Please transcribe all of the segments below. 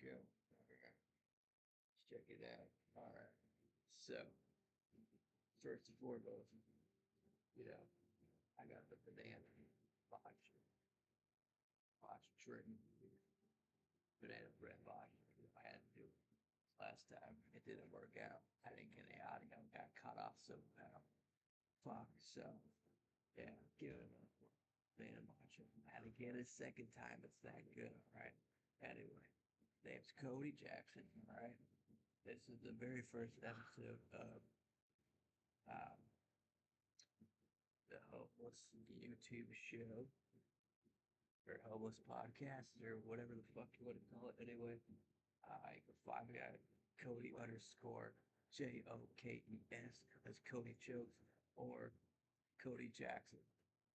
go. Alright, let's check it out. Alright. So, first and foremost, you know, I got the banana box, drink, banana bread box. I had to do it last time. It didn't work out. I didn't get any audio. Got cut off somehow. Fuck. So, yeah, give it a banana box. I had to get it a second time. It's that good. All right. Anyway, name's Cody Jackson. All right. This is the very first episode of um, the Homeless YouTube show or Homeless podcast or whatever the fuck you want to call it. Anyway, you can find me at Cody underscore JOKES as Cody Jokes or Cody Jackson.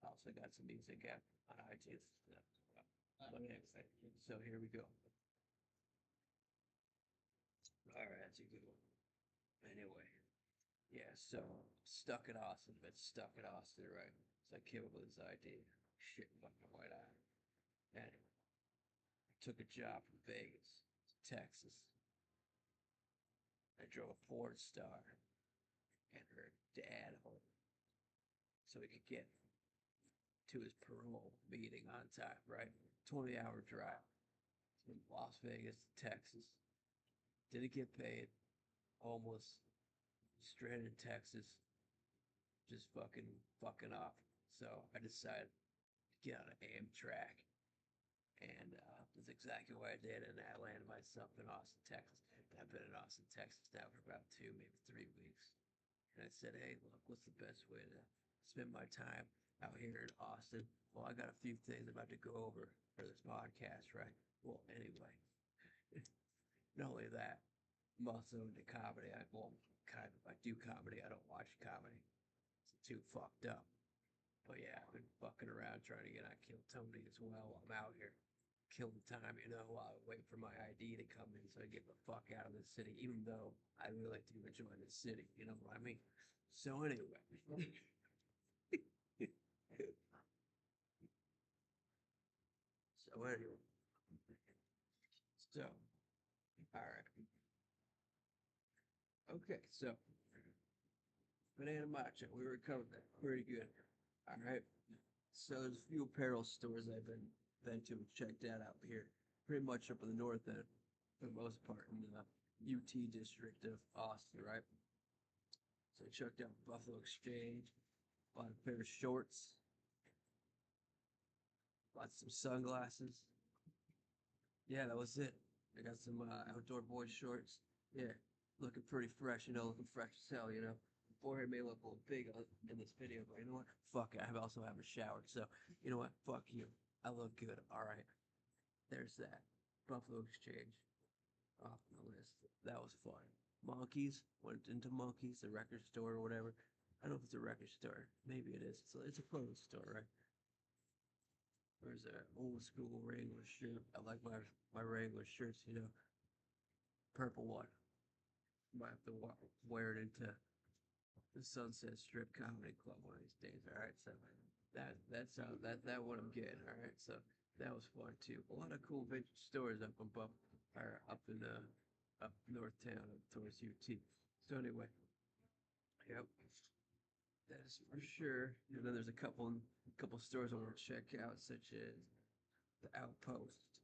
I also got some music out on iTunes and stuff as well. But anyway, so here we go. All right, that's a good one. Anyway, yeah, so stuck in Austin, been stuck in Austin, right? So I came up with this idea. Shit, fucking white eye. Anyway, I took a job from Vegas to Texas. I drove a Ford Star and her dad home so he could get to his parole meeting on time, right? 20-hour drive from Las Vegas to Texas. Didn't get paid. Homeless. Stranded in Texas. Just fucking off. So I decided to get on an Amtrak. And that's exactly what I did. And I landed myself in Austin, Texas. And I've been in Austin, Texas now for about 2, maybe 3 weeks. And I said, hey, look, what's the best way to spend my time out here in Austin? Well, I got a few things I'm about to go over for this podcast, right? Well, anyway, not only that, I'm also into comedy. I do comedy. I don't watch comedy. It's too fucked up. But yeah, I've been fucking around trying to get on Kill Tony as well while I'm out here. Killing time, while I wait for my ID to come in so I get the fuck out of the city, even though I really do enjoy the city, you know what I mean? So anyway. So anyway. So, alright. Okay, so banana matcha, we recovered that pretty good. Alright. So there's a few apparel stores I've been to and checked that out here. Pretty much up in the north end, for the most part, in the UT district of Austin, right? So I checked out Buffalo Exchange, bought a pair of shorts, bought some sunglasses. Yeah, that was it. I got some outdoor boy shorts. Yeah, looking pretty fresh, looking fresh as hell, Forehead may look a little big in this video, but you know what? Fuck it, I also haven't showered, so you know what? Fuck you. I look good, alright. There's that. Buffalo Exchange off the list. That was fun. Monkeys, went into Monkeys, the record store or whatever. I don't know if it's a record store. Maybe it is. It's a clothing store, right? There's an old school Wrangler shirt. I like my Wrangler shirts, purple one. Might have to wear it into the Sunset Strip Comedy Club one of these days. All right, so that's what I'm getting. All right, so that was fun too. A lot of cool vintage stores up in up north town up towards UT. So anyway, yep, that is for sure. And then there's a couple stores I want to check out, such as the Outpost.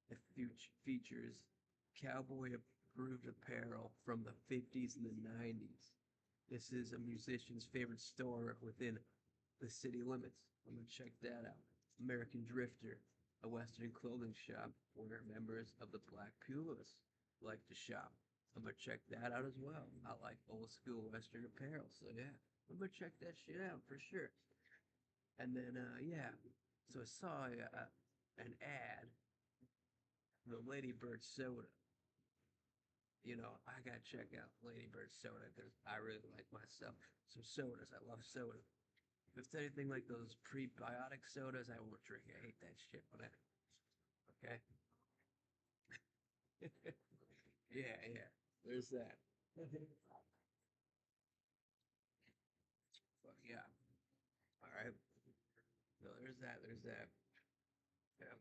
It features cowboy approved apparel from the 50s and the 90s. This is a musician's favorite store within the city limits. I'm gonna check that out. American Drifter, a Western clothing shop where members of the Black Pumas like to shop. I'm gonna check that out as well. I like old school Western apparel, so yeah, I'm gonna check that shit out for sure. And then, yeah, so I saw an ad, the Ladybird soda. I gotta check out Ladybird soda because I really like myself some sodas. I love soda. If it's anything like those prebiotic sodas, I won't drink it. I hate that shit. But okay. Yeah, yeah. There's that. Fuck yeah. All right. No, there's that. There's that. Yeah.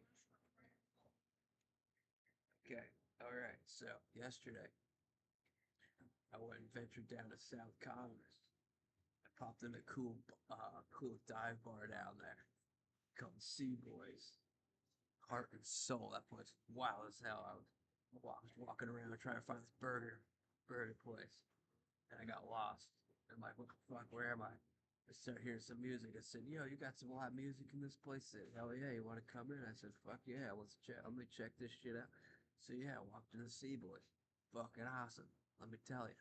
Okay. All So yesterday I went and ventured down to South Commerce. I popped in a cool dive bar down there called Sea Boys. Heart and soul. That place wild as hell. I was walking around trying to find this burger place, and I got lost. I'm like, what the fuck? Where am I? I started hearing some music. I said, yo, you got some live music in this place? I said, hell yeah, you want to come in? I said, fuck yeah, let's check. Let me check this shit out. So yeah, I walked in the Sea Boys. Fucking awesome. Let me tell you.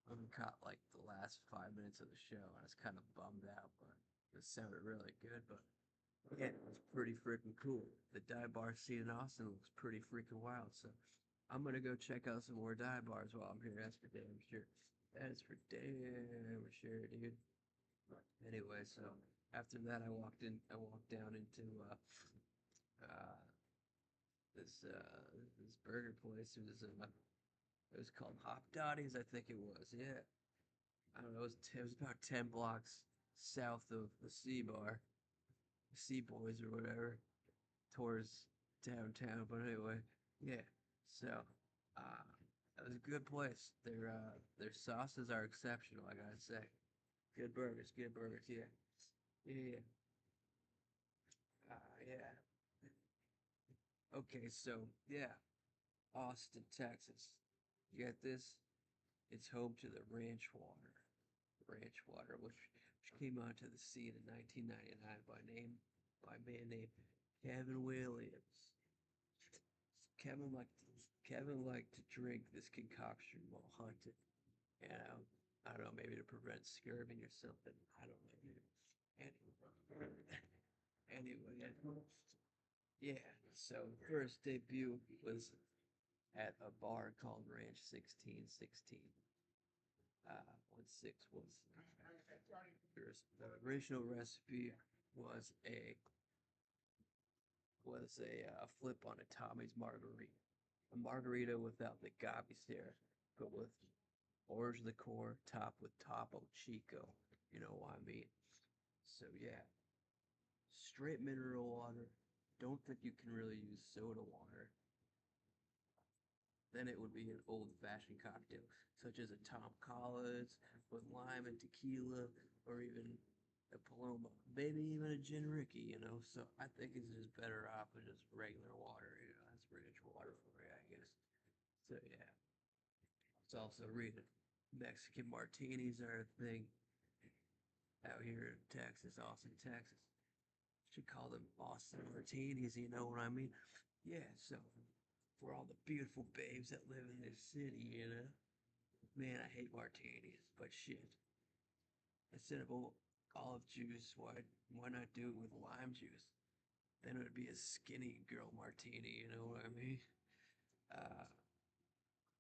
I caught like the last 5 minutes of the show. I was kind of bummed out, but it sounded really good. But yeah, it was pretty freaking cool. The dive bar scene in Austin looks pretty freaking wild. So I'm gonna go check out some more dive bars while I'm here. That's for damn sure. That is for damn sure, dude. Anyway, so after that, I walked down into uh, this burger place. It was called Hop Dotties, I think it was. Yeah, I don't know. It was about 10 blocks south of the Sea Bar, Sea Boys or whatever, towards downtown. But anyway, yeah. So, uh, it was a good place. Their sauces are exceptional, I gotta say. Good burgers, good burgers. Yeah, yeah, yeah. Okay, so yeah, Austin, Texas. You get this? It's home to the Ranch Water. Ranch Water, which came onto the scene in 1999 by a man named Kevin Williams. Kevin liked Kevin liked to drink this concoction while hunting. You know, I don't know, maybe to prevent scurvy or something. I don't know. Anyway, anyway, yeah. So first debut was at a bar called Ranch 1616. When six the original recipe was a flip on a Tommy's margarita, a margarita without the gabi syrup, but with orange liqueur topped with Topo Chico. You know what I mean? So yeah, straight mineral water. Don't think you can really use soda water. Then it would be an old-fashioned cocktail, such as a Tom Collins with lime and tequila, or even a Paloma, maybe even a gin Ricky. So I think it's just better off with just regular water. That's British water for you, I guess. So yeah, it's also reading Mexican martinis are a thing out here in Texas, Austin, Texas. Should call them Austin martinis. You know what I mean? Yeah. So for all the beautiful babes that live in this city. Man, I hate martinis, but shit. Instead of olive juice, why not do it with lime juice? Then it would be a skinny girl martini, you know what I mean? Uh,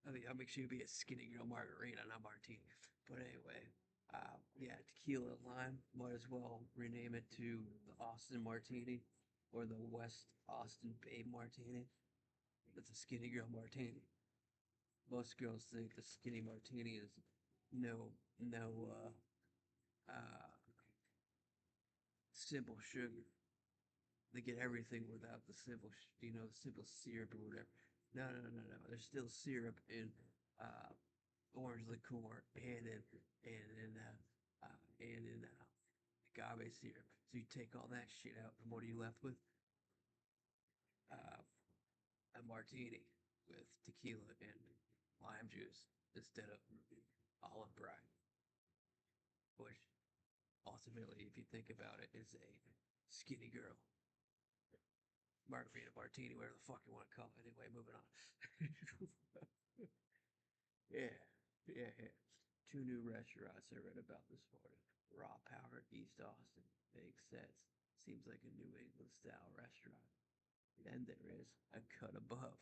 I think I'll make sure it be a skinny girl margarita, not martini. But anyway, yeah, tequila and lime. Might as well rename it to the Austin Martini or the West Austin Babe Martini. That's a skinny girl martini. Most girls think the skinny martini is no uh, simple sugar. They get everything without the simple syrup or whatever. No. There's still syrup in uh, orange liqueur and in agave syrup. So you take all that shit out, and what are you left with? Uh, a martini with tequila and lime juice instead of olive brine, which ultimately, if you think about it, is a skinny girl margarita martini, whatever the fuck you want to call it. Anyway, moving on. Yeah, yeah. Two new restaurants I read about this morning. Raw Power, East Austin. Makes sense. Seems like a New England style restaurant. Then there is A Cut Above,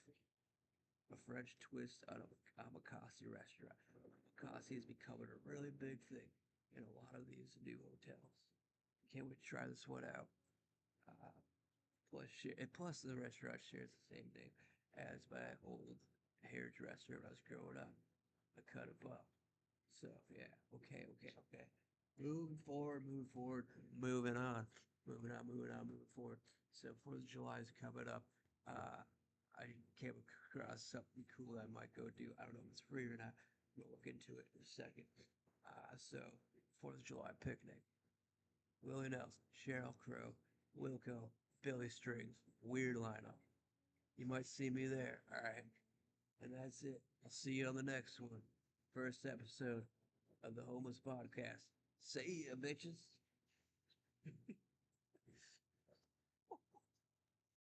a French twist on a omakase restaurant. Omakase is becoming a really big thing in a lot of these new hotels. Can't wait to try this one out. Uh, plus the restaurant shares the same name as my old hairdresser when I was growing up. A Cut Above. So yeah, okay. Moving forward, moving on, moving forward. So 4th of July is coming up. Uh, I came across something cool I might go do. I don't know if it's free or not. We'll look into it in a second. So 4th of July picnic. Willie Nelson, Cheryl Crow, Wilco, Billy Strings, weird lineup. You might see me there. All right. And that's it. I'll see you on the next one. First episode of the Homeless Podcast. See ya, bitches.